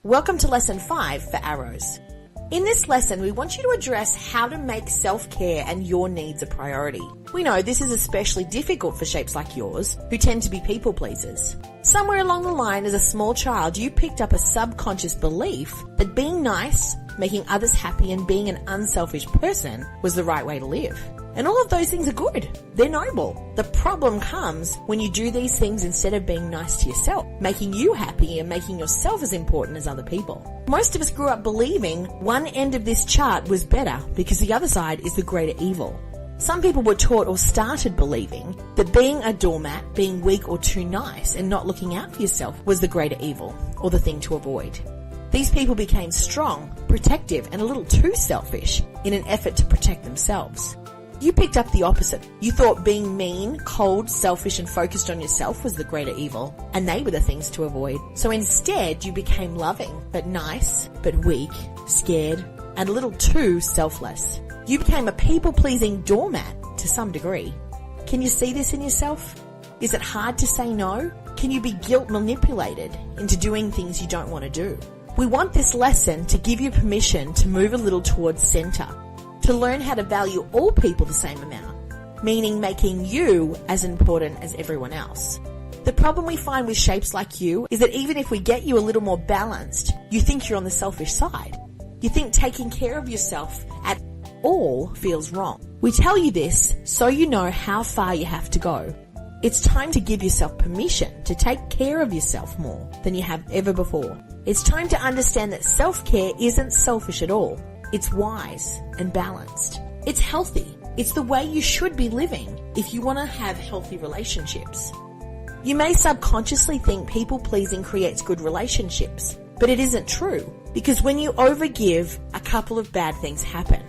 Welcome to Lesson 5 for Arrows. In this lesson, we want you to address how to make self-care and your needs a priority. We know this is especially difficult for shapes like yours, who tend to be people pleasers. Somewhere along the line as a small child, you picked up a subconscious belief that being nice, making others happy and being an unselfish person was the right way to live. And all of those things are good. They're noble. The problem comes when you do these things instead of being nice to yourself, making you happy and making yourself as important as other people. Most of us grew up believing one end of this chart was better because the other side is the greater evil. Some people were taught or started believing that being a doormat, being weak or too nice and not looking out for yourself was the greater evil or the thing to avoid. These people became strong, protective and a little too selfish in an effort to protect themselves. You picked up the opposite. You thought being mean, cold, selfish and focused on yourself was the greater evil, and they were the things to avoid. So instead, you became loving, but nice, but weak, scared, and a little too selfless. You became a people-pleasing doormat to some degree. Can you see this in yourself? Is it hard to say no? Can you be guilt manipulated into doing things you don't want to do? We want this lesson to give you permission to move a little towards center, to learn how to value all people the same amount, meaning making you as important as everyone else. The problem we find with shapes like you is that even if we get you a little more balanced, you think you're on the selfish side. You think taking care of yourself at all feels wrong. We tell you this so you know how far you have to go. It's time to give yourself permission to take care of yourself more than you have ever before. It's time to understand that self-care isn't selfish at all. It's wise and balanced. It's healthy. It's the way you should be living if you want to have healthy relationships. You may subconsciously think people-pleasing creates good relationships, but it isn't true, because when you overgive, a couple of bad things happen.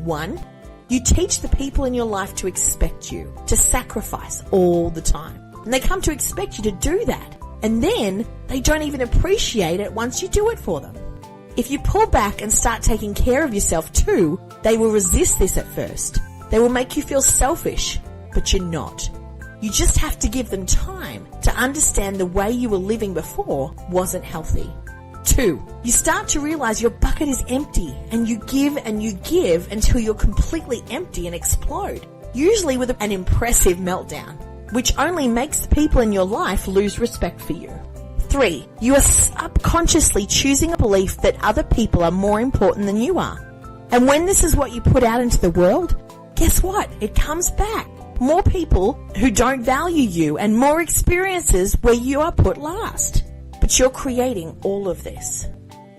1, you teach the people in your life to expect you, to sacrifice all the time. And they come to expect you to do that. And then they don't even appreciate it once you do it for them. If you pull back and start taking care of yourself too, they will resist this at first. They will make you feel selfish, but you're not. You just have to give them time to understand the way you were living before wasn't healthy. 2, you start to realize your bucket is empty and you give until you're completely empty and explode, usually with an impressive meltdown, which only makes the people in your life lose respect for you. 3, you are subconsciously choosing a belief that other people are more important than you are. And when this is what you put out into the world, guess what? It comes back. More people who don't value you and more experiences where you are put last. But you're creating all of this.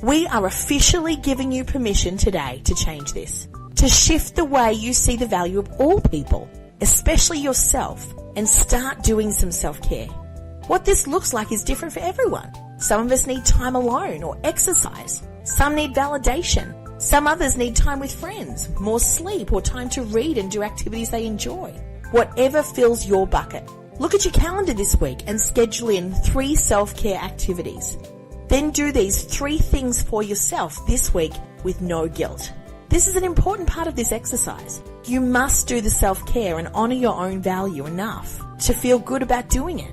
We are officially giving you permission today to change this, to shift the way you see the value of all people, especially yourself, and start doing some self-care. What this looks like is different for everyone. Some of us need time alone or exercise. Some need validation. Some others need time with friends, more sleep or time to read and do activities they enjoy. Whatever fills your bucket. Look at your calendar this week and schedule in 3 self-care activities. Then do these 3 things for yourself this week with no guilt. This is an important part of this exercise. You must do the self-care and honor your own value enough to feel good about doing it.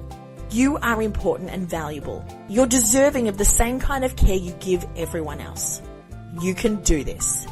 You are important and valuable. You're deserving of the same kind of care you give everyone else. You can do this.